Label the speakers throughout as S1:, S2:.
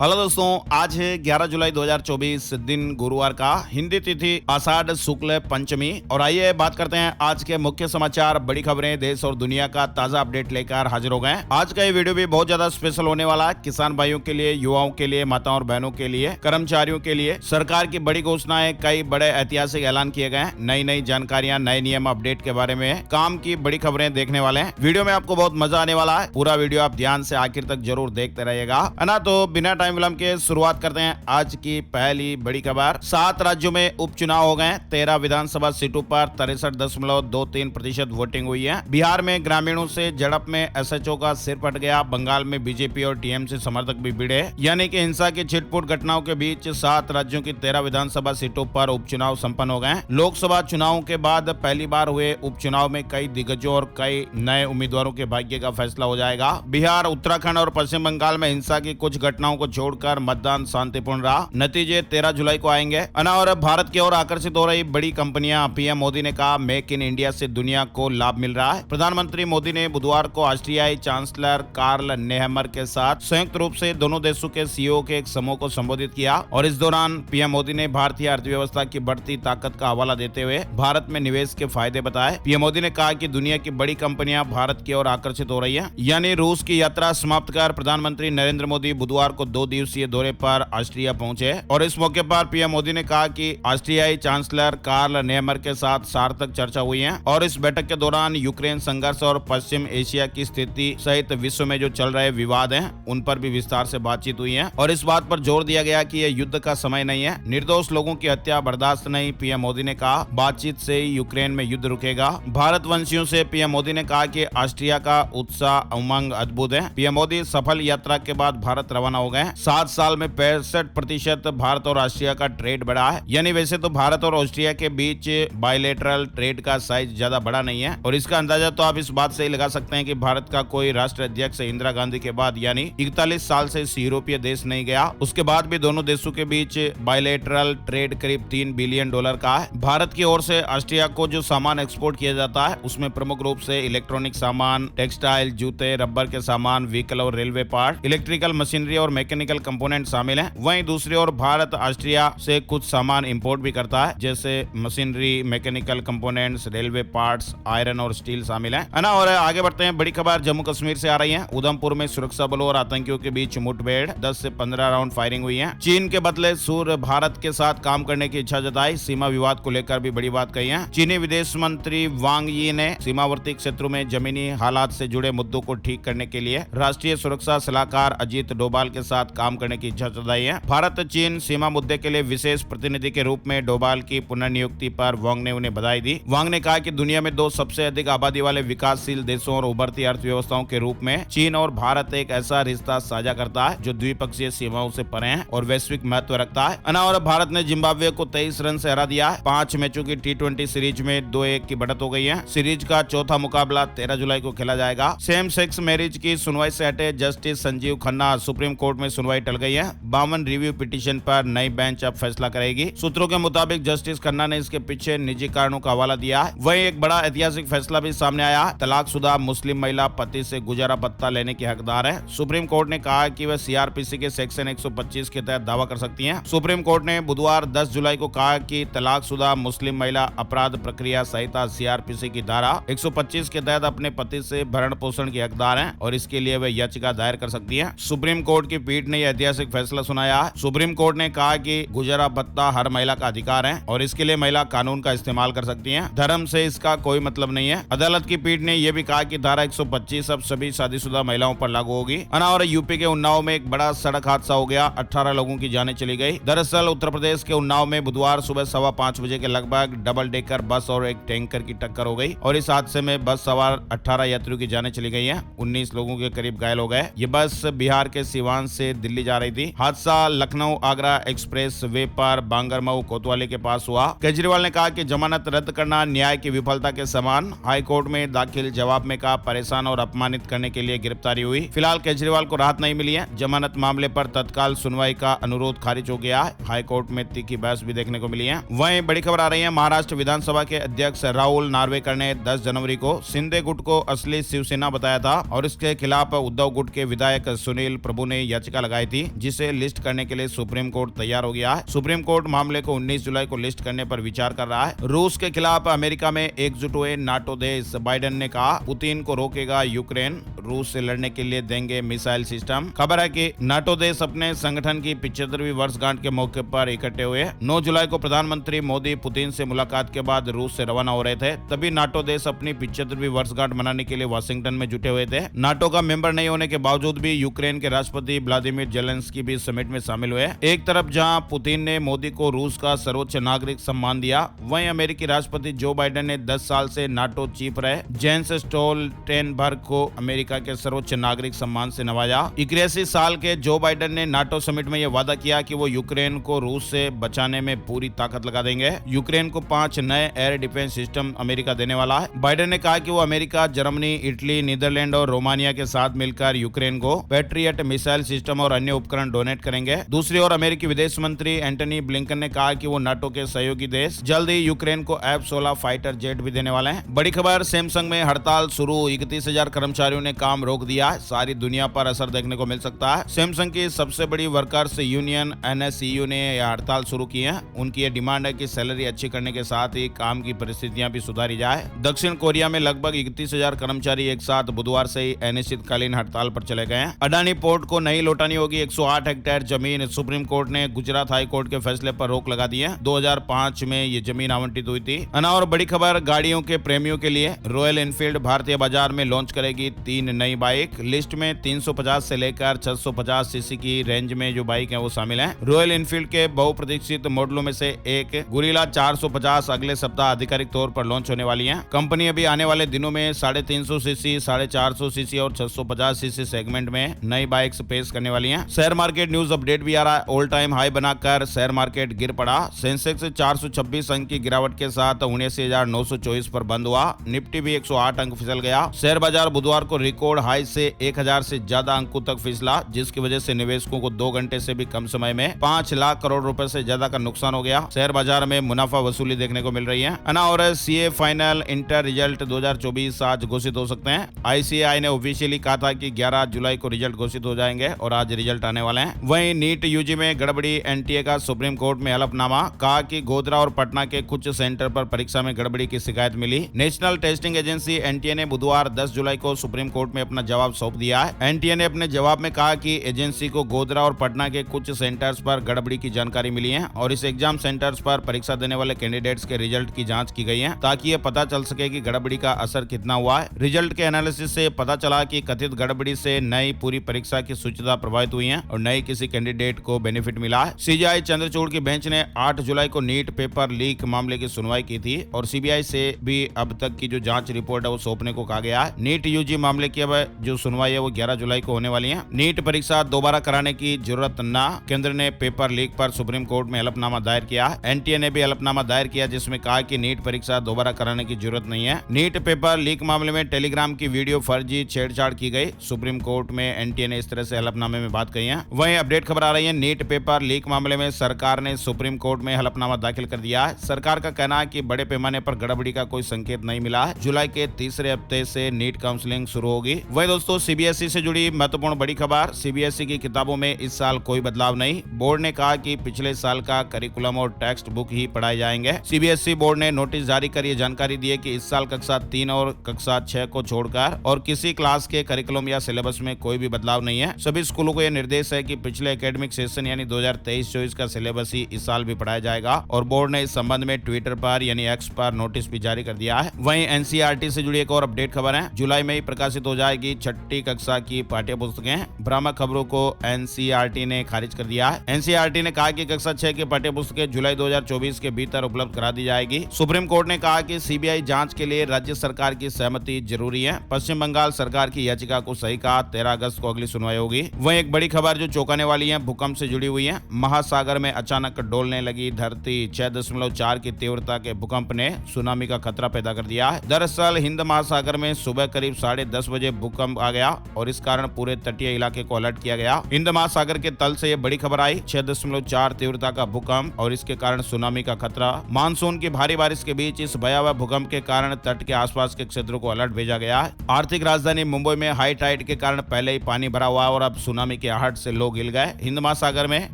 S1: Hello दोस्तों, आज है 11 जुलाई 2024 दिन गुरुवार का। हिंदी तिथि आषाढ़ शुक्ल पंचमी। और आइए बात करते हैं आज के मुख्य समाचार, बड़ी खबरें, देश और दुनिया का ताजा अपडेट लेकर हाजिर हो गए। आज का ये वीडियो भी बहुत ज्यादा स्पेशल होने वाला है। किसान भाइयों के लिए, युवाओं के लिए, माताओं और बहनों के लिए, कर्मचारियों के लिए सरकार की बड़ी घोषणाएं, कई बड़े ऐतिहासिक ऐलान किए गए, नई नई जानकारियां, नए नियम अपडेट के बारे में काम की बड़ी खबरें देखने वाले हैं। वीडियो में आपको बहुत मजा आने वाला है। पूरा वीडियो आप ध्यान से आखिर तक जरूर देखते रहिएगा, है ना। तो बिना टाइम विलंब के शुरुआत करते हैं आज की पहली बड़ी खबर। 7 राज्यों में उपचुनाव हो गए। 13 विधानसभा सीटों पर 63.23% वोटिंग हुई है। बिहार में ग्रामीणों से झड़प में एसएचओ का सिर फट गया। बंगाल में बीजेपी और टीएमसी समर्थक भी भिड़े, यानी कि हिंसा की छिटपुट घटनाओं के बीच 7 राज्यों की 13 विधानसभा सीटों पर उपचुनाव संपन्न हो गए। लोकसभा चुनावों के बाद पहली बार हुए उपचुनाव में कई दिग्गजों और कई नए उम्मीदवारों के भाग्य का फैसला हो जाएगा। बिहार, उत्तराखंड और पश्चिम बंगाल में हिंसा की कुछ घटनाओं को छोड़कर मतदान शांतिपूर्ण रहा। नतीजे 13 जुलाई को आएंगे। और भारत की ओर आकर्षित हो रही बड़ी कंपनियां। पीएम मोदी ने कहा, मेक इन इंडिया से दुनिया को लाभ मिल रहा है। प्रधानमंत्री मोदी ने बुधवार को ऑस्ट्रियाई चांसलर कार्ल नेहमर के साथ संयुक्त रूप से दोनों देशों के सीईओ के एक समूह को संबोधित किया। और इस दौरान पीएम मोदी ने भारतीय अर्थव्यवस्था की बढ़ती ताकत का हवाला देते हुए भारत में निवेश के फायदे बताए। पीएम मोदी ने कहा कि दुनिया की बड़ी कंपनियां भारत की ओर आकर्षित हो रही है। यानी रूस की यात्रा समाप्त कर प्रधानमंत्री नरेंद्र मोदी बुधवार को 2 दिवसीय दौरे पर ऑस्ट्रिया पहुंचे। और इस मौके पर पीएम मोदी ने कहा कि ऑस्ट्रियाई चांसलर कार्ल नेहमर के साथ सार्थक चर्चा हुई है। और इस बैठक के दौरान यूक्रेन संघर्ष और पश्चिम एशिया की स्थिति सहित विश्व में जो चल रहे विवाद हैं, उन पर भी विस्तार से बातचीत हुई है। और इस बात पर जोर दिया गया कि यह युद्ध का समय नहीं है, निर्दोष लोगों की हत्या बर्दाश्त नहीं। पीएम मोदी ने कहा, बातचीत से ही यूक्रेन में युद्ध रुकेगा। भारतवंशियों से पीएम मोदी ने कहा कि ऑस्ट्रिया का उत्साह, उमंग अद्भुत है। पीएम मोदी सफल यात्रा के बाद भारत रवाना हो गए। 7 साल में 65% भारत और ऑस्ट्रिया का ट्रेड बढ़ा है। यानी वैसे तो भारत और ऑस्ट्रिया के बीच बायलैटरल ट्रेड का साइज ज्यादा बड़ा नहीं है। और इसका अंदाजा तो आप इस बात से ही लगा सकते हैं कि भारत का कोई राष्ट्राध्यक्ष इंदिरा गांधी के बाद यानी 41 साल से यूरोपीय देश नहीं गया। उसके बाद भी दोनों देशों के बीच बायलैटरल ट्रेड करीब $3 बिलियन का है। भारत की ओर से ऑस्ट्रिया को जो सामान एक्सपोर्ट किया जाता है, उसमें प्रमुख रूप से इलेक्ट्रॉनिक सामान, टेक्सटाइल, जूते, रबर के सामान, व्हीकल और रेलवे पार्ट, इलेक्ट्रिकल मशीनरी और मैकेनिकल कंपोनेंट शामिल हैं। वहीं दूसरी ओर भारत ऑस्ट्रिया से कुछ सामान इंपोर्ट भी करता है, जैसे machinery, mechanical components, railway parts, iron और स्टील शामिल है ना। और आगे बढ़ते हैं, बड़ी खबर जम्मू कश्मीर से आ रही है। उधमपुर में सुरक्षा बलों और आतंकियों के बीच मुठभेड़, 10 से 15 राउंड फायरिंग हुई है। चीन के बदले सूर्य भारत के साथ काम करने की इच्छा जताई। सीमा विवाद को लेकर भी बड़ी बात कही है। चीनी विदेश मंत्री वांग यी ने सीमावर्ती क्षेत्रों में जमीनी हालात से जुड़े मुद्दों को ठीक करने के लिए राष्ट्रीय सुरक्षा सलाहकार अजीत डोभाल के साथ काम करने की इच्छा जताई है। भारत चीन सीमा मुद्दे के लिए विशेष प्रतिनिधि के रूप में डोभाल की पुनर्नियुक्ति पर वांग ने उन्हें बधाई दी। वांग ने कहा कि दुनिया में 2 सबसे अधिक आबादी वाले विकासशील देशों और उभरती अर्थव्यवस्थाओं के रूप में चीन और भारत एक ऐसा रिश्ता साझा करता है जो द्विपक्षीय सीमाओं से परे है और वैश्विक महत्व रखता है। और भारत ने जिम्बाब्वे को 23 रन से हरा दिया है। 5 मैचों की T20 सीरीज में 2-1 की बढ़त हो गई है। सीरीज का चौथा मुकाबला 13 जुलाई को खेला जाएगा। सेम सेक्स मैरिज की सुनवाई से हटे justice Sanjeev Khanna, supreme court में सुनवाई टल गई है। 52 रिव्यू पिटीशन पर नई बेंच अब फैसला करेगी। सूत्रों के मुताबिक जस्टिस खन्ना ने इसके पीछे निजी कारणों का हवाला दिया है। वहीं एक बड़ा ऐतिहासिक फैसला भी सामने आया है। तलाकशुदा मुस्लिम महिला पति से गुजारा भत्ता लेने की हकदार है। सुप्रीम कोर्ट ने कहा कि वह सीआरपीसी के सेक्शन 125 के तहत दावा कर सकती हैं। सुप्रीम कोर्ट ने बुधवार 10 जुलाई को कहा कि तलाकशुदा मुस्लिम महिला अपराध प्रक्रिया संहिता सीआरपीसी की धारा 125 के तहत अपने पति से भरण पोषण की हकदार हैं और इसके लिए वे याचिका दायर कर सकती हैं। सुप्रीम कोर्ट की पीठ ने यह ऐतिहासिक फैसला सुनाया। सुप्रीम कोर्ट ने कहा कि गुजारा भत्ता हर महिला का अधिकार है और इसके लिए महिला कानून का इस्तेमाल कर सकती हैं। धर्म से इसका कोई मतलब नहीं है। अदालत की पीठ ने यह भी कहा कि धारा 125 अब सभी शादीशुदा महिलाओं पर लागू होगी। और यूपी के उन्नाव में एक बड़ा सड़क हादसा हो गया। 18 लोगों की जानें चली गई। दरअसल उत्तर प्रदेश के उन्नाव में बुधवार सुबह 5:15 बजे के लगभग डबल डेकर बस और एक टैंकर की टक्कर हो गई और इस हादसे में बस सवार 18 यात्रियों की जानें चली गई हैं। 19 लोगों के करीब घायल हो गए। ये बस बिहार के सिवान से दिल्ली जा रही थी। हादसा लखनऊ आगरा एक्सप्रेस वे पर बांगरमऊ कोतवाली के पास हुआ। केजरीवाल ने कहा कि जमानत रद्द करना न्याय की विफलता के समान। हाई कोर्ट में दाखिल जवाब में कहा, परेशान और अपमानित करने के लिए गिरफ्तारी हुई। फिलहाल केजरीवाल को राहत नहीं मिली है। जमानत मामले पर तत्काल सुनवाई का अनुरोध खारिज हो गया है। हाई कोर्ट में तीखी बहस भी देखने को मिली है। वहीं बड़ी खबर आ रही है, महाराष्ट्र विधानसभा के अध्यक्ष राहुल नार्वेकर ने 10 जनवरी को शिंदे गुट को असली शिवसेना बताया था और इसके खिलाफ उद्धव गुट के विधायक सुनील प्रभु ने याचिका लगाई थी, जिसे लिस्ट करने के लिए सुप्रीम कोर्ट तैयार हो गया है। सुप्रीम कोर्ट मामले को 19 जुलाई को लिस्ट करने पर विचार कर रहा है। रूस के खिलाफ अमेरिका में एकजुट हुए नाटो देश, बाइडेन ने कहा पुतिन को रोकेगा यूक्रेन, रूस से लड़ने के लिए देंगे मिसाइल सिस्टम। खबर है कि नाटो देश अपने संगठन की 75वीं वर्षगांठ के मौके पर इकट्ठे हुए। 9 जुलाई को प्रधानमंत्री मोदी पुतिन से मुलाकात के बाद रूस से रवाना हो रहे थे। तभी नाटो देश अपनी 75वीं वर्षगांठ मनाने के लिए वाशिंगटन में जुटे हुए थे। नाटो का मेंबर नहीं होने के बावजूद भी यूक्रेन के राष्ट्रपति व्लादिमीर जेलेंस्की भी समिट में शामिल हुए। एक तरफ जहां पुतिन ने मोदी को रूस का सर्वोच्च नागरिक सम्मान दिया, वहीं अमेरिकी राष्ट्रपति जो बाइडेन ने 10 साल से नाटो चीफ रहे जेंस स्टोल्टेनबर्ग को अमेरिका के सर्वोच्च नागरिक सम्मान से नवाजा। 81 साल के जो बाइडेन ने नाटो समिट में यह वादा किया कि वो यूक्रेन को रूस से बचाने में पूरी ताकत लगा देंगे। यूक्रेन को 5 नए एयर डिफेंस सिस्टम अमेरिका देने वाला है। बाइडेन ने कहा कि वो अमेरिका, जर्मनी, इटली, नीदरलैंड और रोमानिया के साथ मिलकर यूक्रेन को पैट्रियट मिसाइल सिस्टम और अन्य उपकरण डोनेट करेंगे। दूसरी ओर अमेरिकी विदेश मंत्री एंटनी ब्लिंकन ने कहा कि वो नाटो के सहयोगी देश जल्द ही यूक्रेन को F-16 फाइटर जेट भी देने वाले हैं। बड़ी खबर, सैमसंग में हड़ताल शुरू, 31,000 कर्मचारियों ने काम रोक दिया। सारी दुनिया पर असर देखने को मिल सकता है। सैमसंग की सबसे बड़ी वर्कर्स यूनियन NSCU ने यह हड़ताल शुरू की है। उनकी यह डिमांड है कि सैलरी अच्छी करने के साथ ही काम की परिस्थितियां भी सुधारी जाए। दक्षिण कोरिया में लगभग 31,000 कर्मचारी एक साथ बुधवार से ही अनिश्चितकालीन हड़ताल पर चले गए हैं। अडानी पोर्ट को नहीं लौटानी होगी 108 हेक्टेयर जमीन। सुप्रीम कोर्ट ने गुजरात हाई कोर्ट के फैसले पर रोक लगा दी है। 2005 में ये जमीन आवंटित हुई थी। और बड़ी खबर, गाड़ियों के प्रेमियों के लिए रॉयल एनफील्ड भारतीय बाजार में लॉन्च करेगी 3 नई बाइक। लिस्ट में 350 से लेकर 650 सीसी की रेंज में जो बाइक है वो शामिल है। रॉयल एनफील्ड के बहुप्रतीक्षित मॉडलों में से एक गुरिल्ला 450 अगले सप्ताह आधिकारिक तौर पर लॉन्च होने वाली है। कंपनी अभी आने वाले दिनों में 350 सीसी, 450 सीसी और 650 सीसी सेगमेंट में नई बाइक्स पेश करने वाली है। शेयर मार्केट न्यूज अपडेट भी आ रहा है। ऑल टाइम हाई बनाकर शेयर मार्केट गिर पड़ा। सेंसेक्स 426 अंक की गिरावट के साथ 79,924 पर बंद हुआ। निफ्टी भी 108 अंक फिसल गया। शेयर बाजार बुधवार को रिकॉर्ड हाई से 1000 से ज्यादा अंकों तक फिसला, जिसकी वजह से निवेशकों को 2 घंटे से भी कम समय में 5 लाख करोड़ रुपए से ज्यादा का नुकसान हो गया। शेयर बाजार में मुनाफा वसूली देखने को मिल रही है। और CA फाइनल इंटर रिजल्ट 2024 आज घोषित हो सकते हैं। ICAI ने ऑफिशियली कहा था कि 11 जुलाई को रिजल्ट घोषित हो जाएंगे और आज रिजल्ट आने वाले हैं। वहीं नीट UG में गड़बड़ी, NTA का सुप्रीम कोर्ट में हलफनामा। कहा कि गोधरा और पटना के कुछ सेंटर पर परीक्षा में गड़बड़ी की शिकायत मिली। नेशनल टेस्टिंग एजेंसी NTA ने बुधवार 10 जुलाई को सुप्रीम कोर्ट में अपना जवाब सौंप दिया है। NTA ने अपने जवाब में कहा कि एजेंसी को गोधरा और पटना के कुछ सेंटर्स पर गड़बड़ी की जानकारी मिली है और इस एग्जाम सेंटर्स पर परीक्षा देने वाले कैंडिडेट्स के रिजल्ट की जांच की गई है, ताकि ये पता चल सके कि गड़बड़ी का असर कितना हुआ है। रिजल्ट के एनालिसिस से पता चला कि कथित गड़बड़ी से नई पूरी परीक्षा की शुचिता प्रभावित हुई है और नई किसी कैंडिडेट को बेनिफिट मिला है। CJI चंद्रचूड़ की बेंच ने 8 जुलाई को नीट पेपर लीक मामले की सुनवाई की थी और CBI से भी अब तक की जो जांच रिपोर्ट है वो सौंपने को कहा गया है। नीट UG मामले की अब जो सुनवाई है वो 11 जुलाई को होने वाली है। नीट परीक्षा दोबारा कराने की जरूरत न, केंद्र ने पेपर लीक पर सुप्रीम कोर्ट में हलफनामा दायर किया। NTA ने भी हलफनामा दायर किया जिसमें कहा कि नीट परीक्षा दोबारा कराने की जरूरत नहीं है। नीट पेपर लीक मामले में टेलीग्राम की वीडियो फर्जी छेड़छाड़ की गई। सुप्रीम कोर्ट में NTA ने इस तरह से हलफनामे में बात कही है। वहीं अपडेट खबर आ रही है, नीट पेपर लीक मामले में सरकार ने सुप्रीम कोर्ट में हलफनामा दाखिल कर दिया है। सरकार का कहना है कि बड़े पैमाने पर गड़बड़ी का कोई संकेत नहीं मिला है। जुलाई के तीसरे हफ्ते से नीट काउंसलिंग शुरू होगी। वही दोस्तों, CBSE से जुड़ी महत्वपूर्ण बड़ी खबर, CBSE की किताबों में इस साल कोई बदलाव नहीं। बोर्ड ने कहा कि पिछले साल का करिकुलम और टेक्स्ट बुक ही पढ़ाए जाएंगे। CBSE बोर्ड ने नोटिस जारी कर ये जानकारी दी है कि इस साल कक्षा 3 और कक्षा 6 को छोड़कर और किसी क्लास के करिकुलम या सिलेबस में कोई भी बदलाव नहीं है। सभी स्कूलों को यह निर्देश है कि पिछले एकेडमिक सेशन यानी 2023-24 का सिलेबस ही इस साल भी पढ़ाया जाएगा और बोर्ड ने इस संबंध में ट्विटर पर यानी X पर नोटिस भी जारी कर दिया है। वहीं NCERT से जुड़ी एक और अपडेट खबर है, जुलाई में ही प्रकाशित हो जाएगी 6ठी कक्षा की पाठ्य पुस्तकें। भ्रामक खबरों को NCERT ने खारिज कर दिया है। NCERT ने कहा कि कक्षा 6 की पाठ्य पुस्तकें जुलाई 2024 के भीतर उपलब्ध करा दी जाएगी। सुप्रीम कोर्ट ने कहा कि CBI जांच के लिए राज्य सरकार की सहमति जरूरी है। पश्चिम बंगाल सरकार की याचिका को सही कहा। 13 अगस्त को अगली सुनवाई होगी। वहीं एक बड़ी खबर जो चौंकाने वाली है, भूकंप से जुड़ी हुई है। महासागर में अचानक डोलने लगी धरती। 6.4 की तीव्रता के भूकंप ने सुनामी का खतरा पैदा कर दिया है। दरअसल हिंद महासागर में सुबह करीब 10:30 बजे भूकंप आ गया और इस कारण पूरे तटीय इलाके को अलर्ट किया गया। हिंद महासागर के तल से ये बड़ी खबर आई, 6.4 तीव्रता का भूकंप और इसके कारण सुनामी का खतरा। मानसून की भारी बारिश के बीच इस भयावह भूकंप के कारण तट के आसपास के क्षेत्रों को अलर्ट भेजा गया है। आर्थिक राजधानी मुंबई में हाई टाइड के कारण पहले ही पानी भरा हुआ और अब सुनामी की आहट से लोग हिल गए। हिंद महासागर में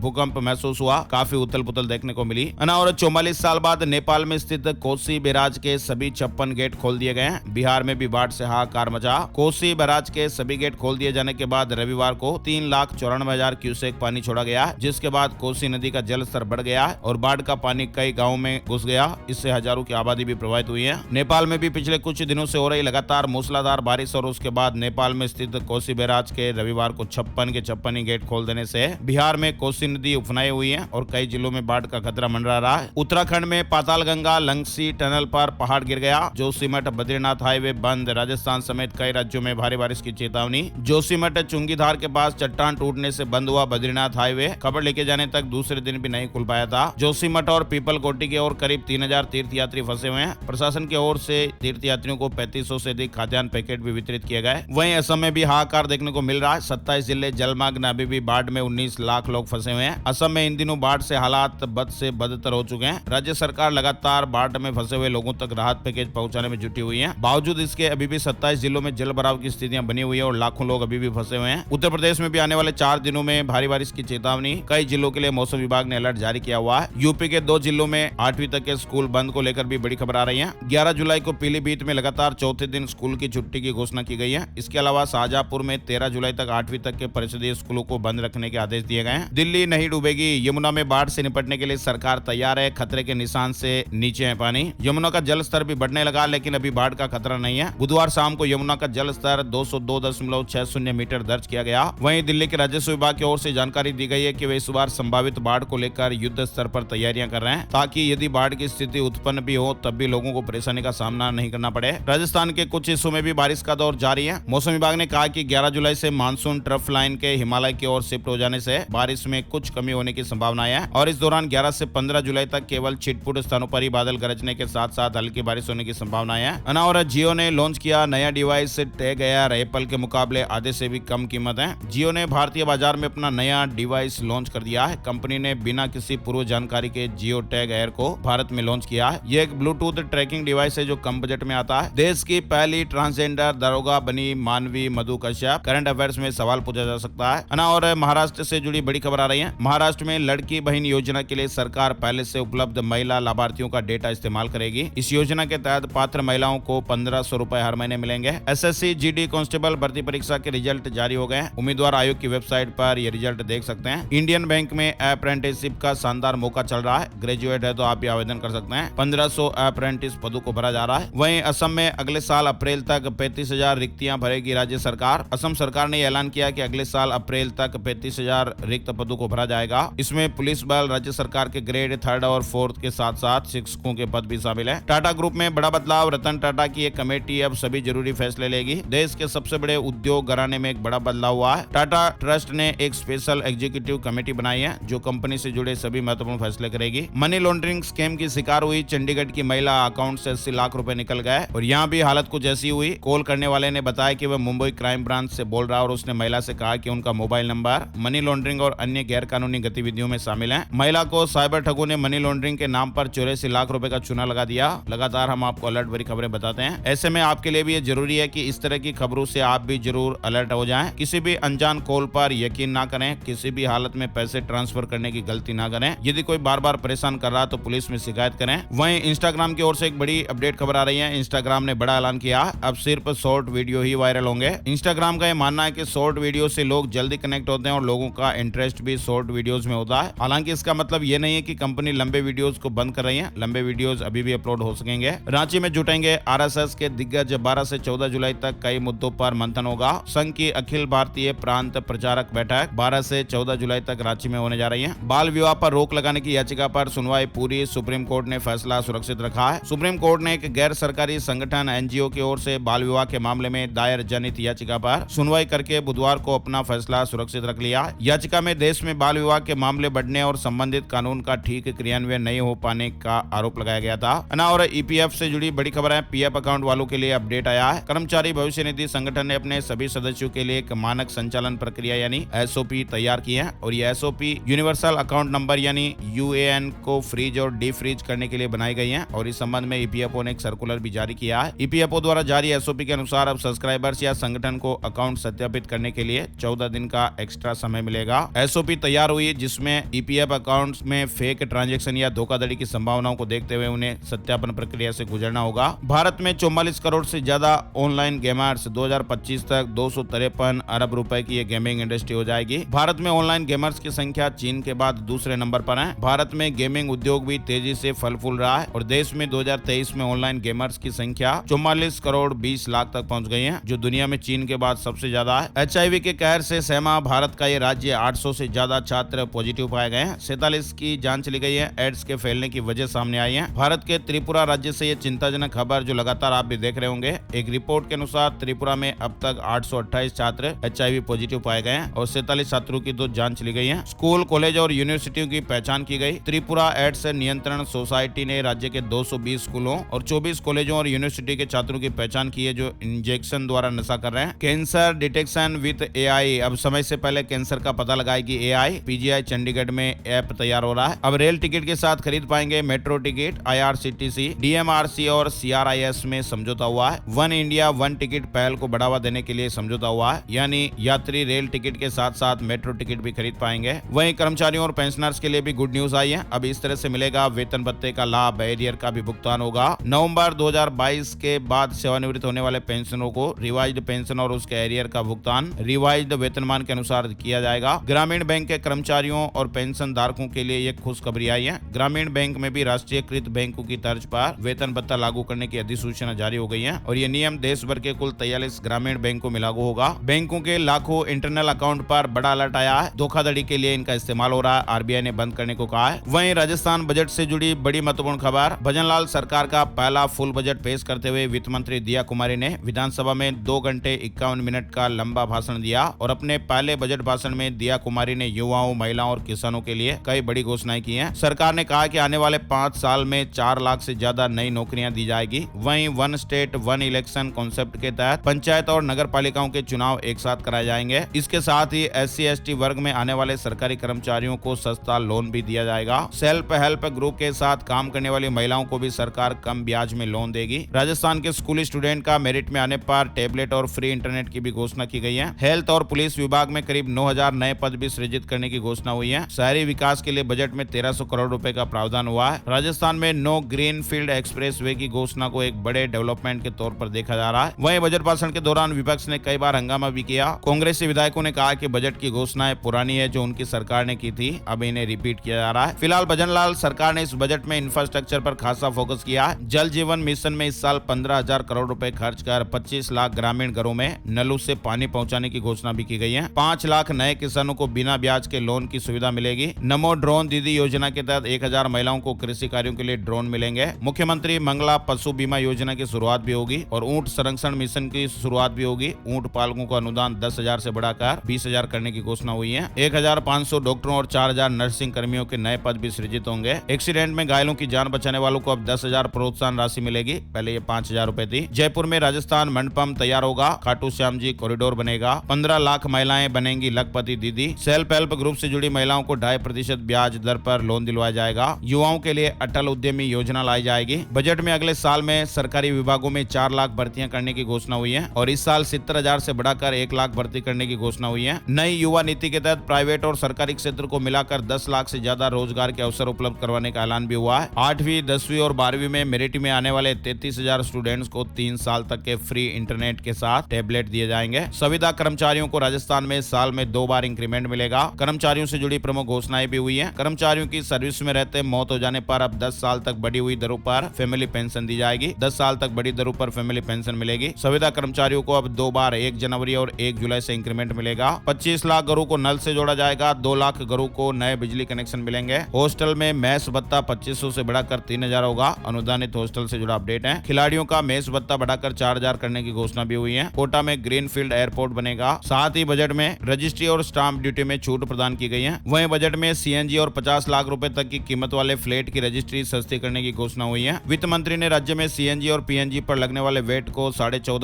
S1: भूकंप महसूस हुआ, काफी उथल पुथल देखने को मिली। और 44 साल बाद नेपाल में स्थित कोसी बैराज के सभी 56 गेट खोल दिए गए हैं। बिहार में भी बाढ़ से हाहाकार मचा। कोसी बैराज के सभी गेट खोल दिए जाने के बाद रविवार को 3,94,000 क्यूसेक पानी छोड़ा गया, जिसके बाद कोसी नदी का जल स्तर बढ़ गया और बाढ़ का पानी कई गाँव में घुस गया। इससे हजारों की आबादी भी प्रभावित हुई है। नेपाल में भी पिछले कुछ दिनों से हो रही लगातार मूसलाधार बारिश और उसके बाद नेपाल में स्थित कोसी बैराज के रविवार को 56 के 56 गेट खोल देने से बिहार में कोसी नदी उफनाई हुई है और कई जिलों में बाढ़ का खतरा मंडरा रहा है। उत्तराखंड में पातालगंगा लंगसी टनल पर पहाड़ गिर गया। जोशीमठ बद्रीनाथ हाईवे बंद। राजस्थान समेत कई राज्यों में भारी बारिश की चेतावनी। जोशीमठ चुंगीधार के पास चट्टान टूटने से बंद हुआ बद्रीनाथ हाईवे। खबर लेके जाने तक दूसरे दिन भी नहीं खुल पाया था। जोशीमठ और पीपलकोटी की ओर करीब 3,000 तीर्थयात्री फंसे हुए हैं। प्रशासन की ओर से तीर्थयात्रियों को 3500 से अधिक खाद्यान्न पैकेट भी वितरित किए गए। वहीं असम में भी हाहाकार देखने को मिल रहा है। 27 जिले जलमग्न, अभी भी बाढ़ में 19 लाख लोग फंसे हुए हैं। असम में इन दिनों बाढ़ से हालात बद से बदतर हो चुके हैं। राज्य सरकार लगातार बाढ़ में फंसे हुए लोगों तक राहत पैकेज पहुंचाने में जुटी हुई है। बावजूद इसके अभी भी 27 जिलों में जल भराव की स्थितियां बनी हुई है और लाखों लोग अभी भी फंसे हुए हैं। उत्तर प्रदेश में भी आने वाले 4 दिनों में भारी बारिश की चेतावनी। कई जिलों के लिए मौसम विभाग ने अलर्ट जारी किया हुआ है। यूपी के 2 जिलों में 8वीं तक के स्कूल बंद को लेकर भी बड़ी खबर आ रही है। 11 जुलाई को पीलीभीत में लगातार चौथे दिन स्कूल की छुट्टी की घोषणा की गई है। इसके अलावा शाहजहांपुर में 13 जुलाई तक 8वीं तक के परिषदीय स्कूलों को बंद रखने के आदेश दिए गए हैं। दिल्ली नहीं डूबेगी। यमुना में बाढ़ से निपटने के लिए सरकार तैयार है। खतरे के निशान से नीचे है पानी। यमुना का जल स्तर भी बढ़ने लगा, लेकिन अभी बाढ़ का खतरा नहीं है। बुधवार शाम को यमुना का जल स्तर 202.60 मीटर दर्ज किया गया। वहीं दिल्ली के राजस्व विभाग की ओर से जानकारी दी गई है कि वे इस बार संभावित बाढ़ को लेकर युद्ध स्तर पर तैयारियां कर रहे हैं, ताकि यदि बाढ़ की स्थिति उत्पन्न भी हो तब भी लोगों को परेशानी का सामना नहीं करना पड़े। राजस्थान के कुछ हिस्सों में भी बारिश का दौर जारी है। मौसम विभाग ने कहा कि 11 जुलाई से मानसून ट्रफ लाइन के हिमालय की ओर शिफ्ट हो जाने से बारिश में कुछ कमी होने की संभावना है और इस दौरान 11 से 15 जुलाई तक केवल छिटपुट स्थानों पर ही बादल गरजने के साथ साथ हल्की बारिश होने की संभावना है। और जियो ने लॉन्च किया नया डिवाइस टैग एयर। एप्पल के मुकाबले आधे से भी कम कीमत है। जियो ने भारतीय बाजार में अपना नया डिवाइस लॉन्च कर दिया है। कंपनी ने बिना किसी पूर्व जानकारी के जियो टैग एयर को भारत में लॉन्च किया है। यह एक ब्लूटूथ ट्रैकिंग डिवाइस है जो कम बजट में आता है। देश की पहली ट्रांसजेंडर दरोगा बनी मानवी मधु कश्यप। करंट अफेयर्स में सवाल पूछा जा सकता है ना। और महाराष्ट्र से जुड़ी बड़ी खबर आ रही है। महाराष्ट्र में लड़की बहन योजना के लिए सरकार पहले से उपलब्ध महिला लाभार्थियों का डेटा इस्तेमाल करेगी। इस योजना के तहत पात्र महिलाओं को 1,500 रुपए हर महीने मिलेंगे। एसएससी जीडी कांस्टेबल भर्ती परीक्षा के रिजल्ट जारी हो गए। उम्मीदवार आयोग की वेबसाइट पर ये रिजल्ट देख सकते हैं। इंडियन बैंक में अप्रेंटिसशिप का शानदार मौका चल रहा है। ग्रेजुएट है तो आप भी आवेदन कर सकते हैं। 1500 अप्रेंटिस पदों को भरा जा रहा है। वहीं असम में अगले साल अप्रैल तक 35,000 रिक्तियां भरेगी राज्य सरकार। असम सरकार ने ऐलान किया कि अगले साल अप्रैल तक 35,000 रिक्त पदों को भरा जाएगा। इसमें पुलिस बल, राज्य सरकार के ग्रेड 3rd और 4th के साथ साथ शिक्षकों के पद भी शामिल है। टाटा ग्रुप में बड़ा बदलाव। रतन टाटा की एक कमेटी अब सभी जरूरी फैसले लेगी। देश के सबसे बड़े उद्योग घराने में एक बड़ा बदलाव हुआ है। टाटा ट्रस्ट ने एक स्पेशल एग्जीक्यूटिव कमेटी बनाई है जो कंपनी से जुड़े सभी महत्वपूर्ण फैसले करेगी। मनी लॉन्ड्रिंग स्कैम की शिकार हुई चंडीगढ़ की महिला अकाउंट से 80 लाख रुपए निकल गए और यहाँ भी हालत कुछ ऐसी हुई। कॉल करने वाले ने बताया कि वह मुंबई क्राइम ब्रांच से बोल रहा और उसने महिला से कहा कि उनका मोबाइल नंबर मनी लॉन्ड्रिंग और अन्य गैर कानूनी गतिविधियों में शामिल है। महिला को साइबर ठगों ने मनी लॉन्ड्रिंग के नाम पर 84 लाख रुपए का चूना लगा दिया। लगातार हम आपको अलर्ट भरी खबरें बताते हैं। ऐसे में आपके लिए भी ये जरूरी है कि इस तरह की खबरों से आप भी जरूर अलर्ट हो जाएं। किसी भी अनजान कॉल पर यकीन ना करें। किसी भी हालत में पैसे ट्रांसफर करने की गलती ना करें। यदि कोई बार बार परेशान कर रहा है तो पुलिस में शिकायत करें। वहीं इंस्टाग्राम की ओर से एक बड़ी अपडेट खबर आ रही है। इंस्टाग्राम ने बड़ा ऐलान किया, अब सिर्फ शॉर्ट वीडियो ही वायरल होंगे। इंस्टाग्राम का यह मानना है कि शॉर्ट वीडियो से लोग जल्दी कनेक्ट होते हैं और लोगों का इंटरेस्ट भी शॉर्ट वीडियोस में होता है। हालांकि इसका मतलब ये नहीं है कि कंपनी लंबे वीडियोस को बंद कर रही है। लंबे वीडियोस अभी भी अपलोड हो सकेंगे। रांची में जुटेंगे आरएसएस के दिग्गज। 12 से 14 जुलाई तक कई मुद्दों पर मंथन होगा। संघ की अखिल भारतीय प्रांत प्रचारक बैठक 12 से 14 जुलाई तक रांची में होने जा रही है। बाल विवाह पर रोक लगाने की याचिका पर सुनवाई पूरी। सुप्रीम कोर्ट ने फैसला सुरक्षित रखा है। सुप्रीम कोर्ट ने एक गैर सरकारी संगठन एनजीओ की ओर से बाल विवाह के मामले में दायर जनहित याचिका पर सुनवाई करके बुधवार को अपना फैसला सुरक्षित रख लिया। याचिका में देश में बाल विवाह के मामले बढ़ने और संबंधित कानून का ठीक क्रियान्वयन नहीं हो पाने का आरोप लगाया गया था। और ईपीएफ से जुड़ी बड़ी खबर है। पीएफ अकाउंट वालों के लिए अपडेट आया है। कर्मचारी भविष्य भविष्य निधि संगठन ने अपने सभी सदस्यों के लिए एक मानक संचालन प्रक्रिया यानी एसओपी तैयार की है और ये एसओपी यूनिवर्सल अकाउंट नंबर यानी यूएएन को फ्रीज और डीफ्रीज करने के लिए बनाई गई है और इस संबंध में ईपीएफओ ने एक सर्कुलर भी जारी किया है। ईपीएफओ द्वारा जारी एसओपी के अनुसार अब सब्सक्राइबर्स या संगठन को अकाउंट सत्यापित करने के लिए 14 दिन का एक्स्ट्रा समय मिलेगा। एसओपी तैयार हुई जिसमें ईपीएफ अकाउंट्स में फेक ट्रांजैक्शन या धोखाधड़ी की संभावनाओं को देखते हुए उन्हें सत्यापन प्रक्रिया से गुजरना होगा। भारत में 44 करोड़ से ज्यादा ऑनलाइन गेमर्स 2025 तक 253 अरब रुपए की ये गेमिंग इंडस्ट्री हो जाएगी। भारत में ऑनलाइन गेमर्स की संख्या चीन के बाद दूसरे नंबर पर है। भारत में गेमिंग उद्योग भी तेजी से फल फूल रहा है और देश में 2023 में ऑनलाइन गेमर्स की संख्या 44 करोड़ 20 लाख तक पहुंच गई है, जो दुनिया में चीन के बाद सबसे ज्यादा है। एचआईवी के कहर से सहमा भारत का ये राज्य 800 से ज्यादा छात्र पॉजिटिव पाए गए हैं। 47 की जांच चली गई है। एड्स के फैलने की वजह सामने आई है। भारत के त्रिपुरा राज्य से ये चिंताजनक खबर जो लगातार आप भी देख रहे होंगे। एक रिपोर्ट के अनुसार त्रिपुरा में अब तक 828 छात्र एचआईवी पॉजिटिव पाए गए हैं और 47 छात्रों की 2 जांच चली गई है। स्कूल, कॉलेज और यूनिवर्सिटियों की पहचान की गई। त्रिपुरा एड्स नियंत्रण सोसाइटी ने राज्य के 220 स्कूलों और 24 कॉलेजों और यूनिवर्सिटी के छात्रों की पहचान की है जो इंजेक्शन द्वारा नशा कर रहे हैं। कैंसर डिटेक्शन विद एआई, अब समय से पहले कैंसर का पता लगाएगी एआई। पीजीआई चंडीगढ़ में ऐप तैयार हो रहा है। अब रेल टिकट के साथ खरीद पाएंगे मेट्रो टिकट। आईआरसीटीसी, डीएमआरसी और सीआरआईएस में समझौता हुआ है। वन इंडिया वन टिकट पहल को बढ़ावा देने के लिए समझौता हुआ है, यानी यात्री रेल टिकट के साथ साथ मेट्रो टिकट भी खरीद पाएंगे। वहीं कर्मचारियों और पेंशनर्स के लिए भी गुड न्यूज आई है। अब इस तरह से मिलेगा वेतन भत्ते का लाभ, एरियर का भी भुगतान होगा। नवंबर 2022 के बाद सेवानिवृत्त होने वाले पेंशनरों को रिवाइज्ड पेंशन और उसके एरियर का भुगतान रिवाइज्ड वेतनमान के अनुसार किया जाएगा। ग्रामीण बैंक के कर्मचारियों और पेंशन धारकों के लिए एक खुशखबरी आई है। ग्रामीण बैंक में भी राष्ट्रीयकृत बैंकों की तर्ज पर वेतन भत्ता लागू करने की अधिसूचना जारी हो गई है और ये नियम देश भर के कुल 43 ग्रामीण बैंकों में लागू होगा। बैंकों के लाखों इंटरनल अकाउंट पर बड़ा अलर्ट आया है। धोखाधड़ी के लिए इनका इस्तेमाल हो रहा है। आरबीआई ने बंद करने को कहा है। वहीं राजस्थान बजट से जुड़ी बड़ी महत्वपूर्ण खबर, भजनलाल सरकार का पहला फुल बजट पेश करते हुए वित्त मंत्री दिया कुमारी ने विधानसभा में 2 घंटे 51 मिनट का लंबा भाषण दिया और अपने पहले बजट भाषण में दिया कुमारी ने युवाओं, महिलाओं और किसानों के लिए कई बड़ी घोषणाएं की हैं। सरकार ने कहा कि आने वाले 5 साल में 4 लाख से ज्यादा नई नौकरियां दी जाएगी। वहीं one state one election concept के तहत पंचायत और नगर पालिकाओं के चुनाव एक साथ कराए जाएंगे। इसके साथ ही SC/ST वर्ग में आने वाले सरकारी कर्मचारियों को सस्ता लोन भी दिया जाएगा। सेल्फ हेल्प ग्रुप के साथ काम करने वाली महिलाओं को भी सरकार कम ब्याज में लोन देगी। राजस्थान के स्कूली स्टूडेंट का मेरिट में आने पर टेबलेट और फ्री इंटरनेट की भी घोषणा की गई है। हेल्थ और पुलिस विभाग में करीब 9000 नए पद भी सृजित करने की घोषणा हुई है। शहरी विकास के लिए बजट में 1300 करोड़ रुपए का प्रावधान हुआ है। राजस्थान में नो ग्रीन फील्ड एक्सप्रेस वे की घोषणा को एक बड़े डेवलपमेंट के तौर पर देखा जा रहा है। वहीं बजट भाषण के दौरान विपक्ष ने कई बार हंगामा भी किया। कांग्रेसी विधायकों ने कहा कि बजट की घोषणाएं पुरानी है जो उनकी सरकार ने की थी, अब इन्हें रिपीट किया जा रहा है। फिलहाल भजनलाल सरकार ने इस बजट में इंफ्रास्ट्रक्चर पर खासा फोकस किया है। जल जीवन मिशन में इस साल 15,000 करोड़ रुपए खर्च कर 25 लाख ग्रामीण घरों में नलों से पानी पहुंचाने की घोषणा भी की गई है। 5 लाख नए किसानों को बिना ब्याज के लोन की सुविधा मिलेगी। नमो ड्रोन दीदी योजना के तहत 1000 महिलाओं को कृषि कार्यों के लिए ड्रोन मिलेंगे। मुख्यमंत्री मंगला पशु बीमा योजना की शुरुआत भी होगी और ऊंट संरक्षण मिशन की शुरुआत भी होगी। ऊंट पालकों का अनुदान 10,000 से बढ़ाकर 20,000 करने की घोषणा हुई है। 1500 डॉक्टरों और 4000 नर्सिंग कर्मियों के नए पद भी सृजित होंगे। एक्सीडेंट में घायलों की जान बचाने वालों को अब 10,000 प्रोत्साहन राशि मिलेगी, पहले ये 5,000 रुपए थी। जयपुर में राजस्थान मंडपम तैयार होगा। खाटू श्याम जी कॉरिडोर बनेगा। 15 लाख महिलाएं बनेंगी लखपति दीदी। सेल्फ हेल्प ग्रुप से जुड़ी महिलाओं को 2.5% ब्याज दर पर लोन दिलवाया जाएगा। युवाओं के लिए अटल उद्यमी योजना लाई जाएगी। बजट में अगले साल में सरकारी विभागों में 4 लाख भर्तियां करने की घोषणा हुई है और इस साल 70,000 से बढ़ाकर 1 लाख भर्ती करने की घोषणा हुई है। नई युवा नीति के तहत प्राइवेट और सरकारी क्षेत्र को मिलाकर 10 लाख से ज्यादा रोजगार के अवसर उपलब्ध करवाने का ऐलान भी हुआ है। 8वीं, 10वीं और 12वीं में मेरिट में आने वाले 33,000 स्टूडेंट्स को 3 साल तक के फ्री इंटरनेट के साथ टैबलेट दिए जाएंगे। संविदा कर्मचारियों को राजस्थान में साल में 2 बार इंक्रीमेंट मिलेगा। कर्मचारियों से जुड़ी प्रमुख घोषणाएं भी हुई है। कर्मचारियों की सर्विस में रहते मौत हो जाने पर अब 10 साल तक बढ़ी हुई दरों पर फैमिली पेंशन दी जाएगी। 10 साल तक बढ़ी दरों पर फैमिली पेंशन मिलेगी। संविदा कर्मचारियों को अब 2 बार 1 जनवरी और 1 जुलाई से इंक्रीमेंट मिलेगा। 25 लाख घरों को नल से जोड़ा जाएगा। 2 लाख घरों को नए बिजली कनेक्शन मिलेंगे। हॉस्टल में मेस भत्ता 2500 से बढ़ाकर 3,000 होगा। अनुदानित हॉस्टल से जुड़ा अपडेट है। खिलाड़ियों का मेस भत्ता बढ़ाकर 4,000 करने की घोषणा भी हुई है। कोटा में ग्रीनफील्ड एयरपोर्ट बनेगा। साथ ही बजट में रजिस्ट्री और स्टाम्प ड्यूटी में छूट प्रदान की गई है। वहीं बजट में सीएनजी और 50 लाख रुपए तक की कीमत वाले फ्लैट की रजिस्ट्री सस्ती करने की घोषणा हुई है। वित्त मंत्री ने राज्य में सीएनजी और पीएनजी पर लगने वाले वेट को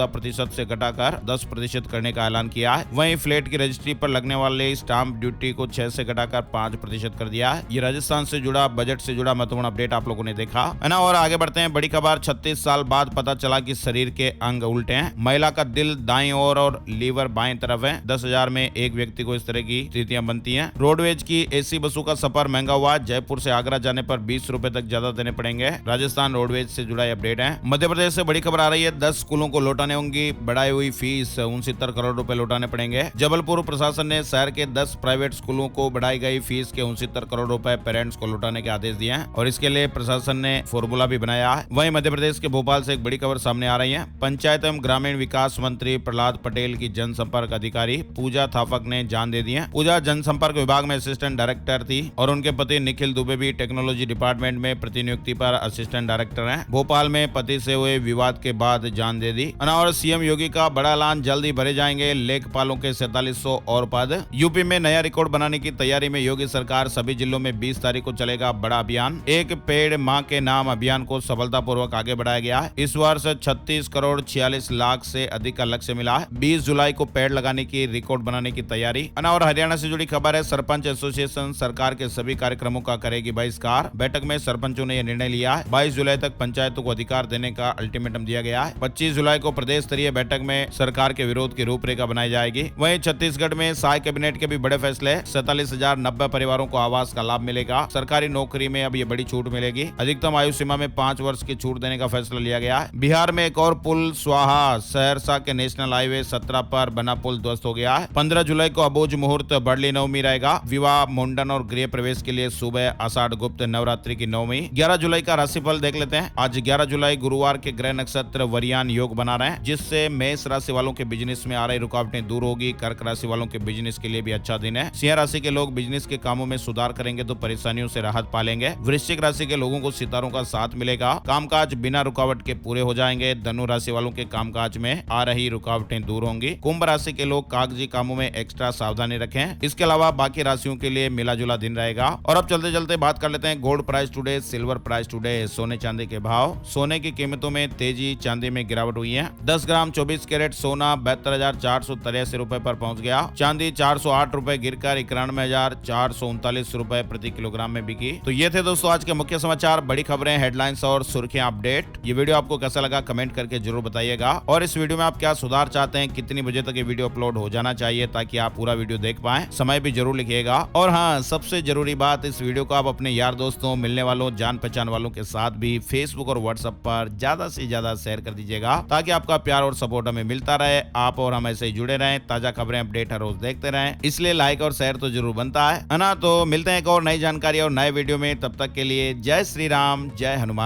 S1: 14% से घटाकर 10% करने का ऐलान किया है। वहीं फ्लैट की रजिस्ट्री पर लगने वाले स्टाम्प ड्यूटी को 6 से घटाकर 5% कर दिया है। ये राजस्थान से जुड़ा बजट से जुड़ा महत्वपूर्ण अपडेट आप लोगों ने देखा है ना। और आगे बढ़ते हैं, बड़ी खबर, 36 साल बाद पता चला कि शरीर के अंग उल्टे हैं। महिला का दिल दाईं ओर और लीवर बाएं तरफ है। 10,000 में एक व्यक्ति को इस तरह की स्थितियां बनती हैं। रोडवेज की एसी बसों का सफर महंगा हुआ। जयपुर से आगरा जाने पर 20 रुपए तक ज्यादा देने पड़ेंगे। राजस्थान रोडवेज से जुड़ा अपडेट है। मध्य प्रदेश से बड़ी खबर आ रही है, 10 स्कूलों को लौटाने होंगी बढ़ाई हुई फीस, 69 करोड़ रुपए लौटाने पड़ेंगे। जबलपुर प्रशासन ने शहर के 10 प्राइवेट स्कूलों को बढ़ाई गई फीस के 69 करोड़ रुपए पेरेंट्स को लौटाने के आदेश दिए हैं और इसके लिए प्रशासन ने फॉर्मूला भी बनाया है। वहीं मध्य प्रदेश के भोपाल से एक बड़ी खबर सामने आ रही है। पंचायत एवं ग्रामीण विकास मंत्री प्रहलाद पटेल की जनसंपर्क अधिकारी पूजा थापक ने जान दे दी है। पूजा जनसंपर्क विभाग में असिस्टेंट डायरेक्टर थी और उनके पति निखिल दुबे भी टेक्नोलॉजी डिपार्टमेंट में प्रतिनियुक्ति पर असिस्टेंट डायरेक्टर हैं। भोपाल में पति से हुए विवाद के बाद जान दे दी। और सीएम योगी का बड़ा ऐलान, जल्द ही भरे जाएंगे लेखपालों के 4700 और पद। यूपी में नया रिकॉर्ड बनाने की तैयारी में योगी सरकार। सभी जिलों में 20 तारीख को चलेगा बड़ा अभियान। एक पेड़ मां के नाम अभियान को सफलतापूर्वक आगे बढ़ाया गया है। इस वर्ष 36 करोड़ 46 लाख से अधिक का लक्ष्य मिला है। 20 जुलाई को पेड़ लगाने की रिकॉर्ड बनाने की तैयारी। और हरियाणा से जुड़ी खबर है, सरपंच एसोसिएशन सरकार के सभी कार्यक्रमों का करेगी बहिष्कार। बैठक में सरपंचों ने यह निर्णय लिया है। 22 जुलाई तक पंचायतों को अधिकार देने का अल्टीमेटम दिया गया है। 25 जुलाई को प्रदेश स्तरीय बैठक में सरकार के विरोध की रूपरेखा बनाई जाएगी। वहीं छत्तीसगढ़ में साय कैबिनेट के भी बड़े फैसले। 47,090 परिवारों को आवास का लाभ मिलेगा। सरकारी नौकरी में अब ये बड़ी छूट मिलेगी। अधिकतम आयु सीमा में 5 वर्ष की छूट देने का फैसला लिया गया है। बिहार में एक और पुल स्वाहा। सहरसा के नेशनल हाईवे 17 पर बना पुल ध्वस्त हो गया है। 15 जुलाई को अबोज मुहूर्त बड़ली नवमी रहेगा। विवाह, मुंडन और गृह प्रवेश के लिए सुबह आषाढ़ गुप्त नवरात्रि की नवमी। 11 जुलाई का राशिफल देख लेते हैं। आज 11 जुलाई गुरुवार के ग्रह नक्षत्र वरियान योग बना रहे हैं, जिससे मेष राशि वालों के बिजनेस में आ रही रुकावटें दूर होगी। कर्क राशि वालों के बिजनेस के लिए भी अच्छा दिन है। सिंह राशि के लोग बिजनेस के कामों में सुधार करेंगे तो परेशानियों से राहत पालेंगे। वृश्चिक राशि के लोगों को सितारों का साथ मिलेगा। कामकाज बिना रुकावट के पूरे हो जाएंगे। धनु राशि वालों के कामकाज में आ रही रुकावटें दूर होंगी। कुंभ राशि के लोग कागजी कामों में एक्स्ट्रा सावधानी रखें। इसके अलावा बाकी राशियों के लिए मिला जुला दिन रहेगा। और अब चलते चलते बात कर लेते हैं gold price today, silver price today, सोने चांदी के भाव। सोने की कीमतों में तेजी, चांदी में गिरावट हुई है। 10 ग्राम 24 कैरेट सोना 72,483 रुपए पर पहुंच गया। चांदी 408 रुपए गिरकर 91,439 रुपए प्रति किलोग्राम में बिकी। तो ये थे दोस्तों आज के मुख्य समाचार, बड़ी खबरें, हेडलाइंस और सुर्खियां अपडेट। ये वीडियो आपको कैसा लगा कमेंट करके जरूर बताइएगा। और इस वीडियो में आप क्या सुधार चाहते हैं, कितनी बजे तक ये वीडियो अपलोड हो जाना चाहिए ताकि आप पूरा वीडियो देख पाएं, समय भी जरूर लिखिएगा। और हाँ, सबसे जरूरी बात, इस वीडियो को आप अपने यार दोस्तों, मिलने वालों, जान पहचान वालों के साथ भी फेसबुक और व्हाट्सएप पर ज्यादा से ज्यादा शेयर कर दीजिएगा ताकि आपका प्यार और सपोर्ट हमें मिलता रहे। आप और हम ऐसे ही जुड़े रहें, ताजा खबरें अपडेट हर रोज देखते रहें, इसलिए लाइक और शेयर तो जरूर बनता है ना। तो मिलते हैं एक और नई जानकारी और नए वीडियो में, तब तक के लिए जय श्री राम, जय हनुमान।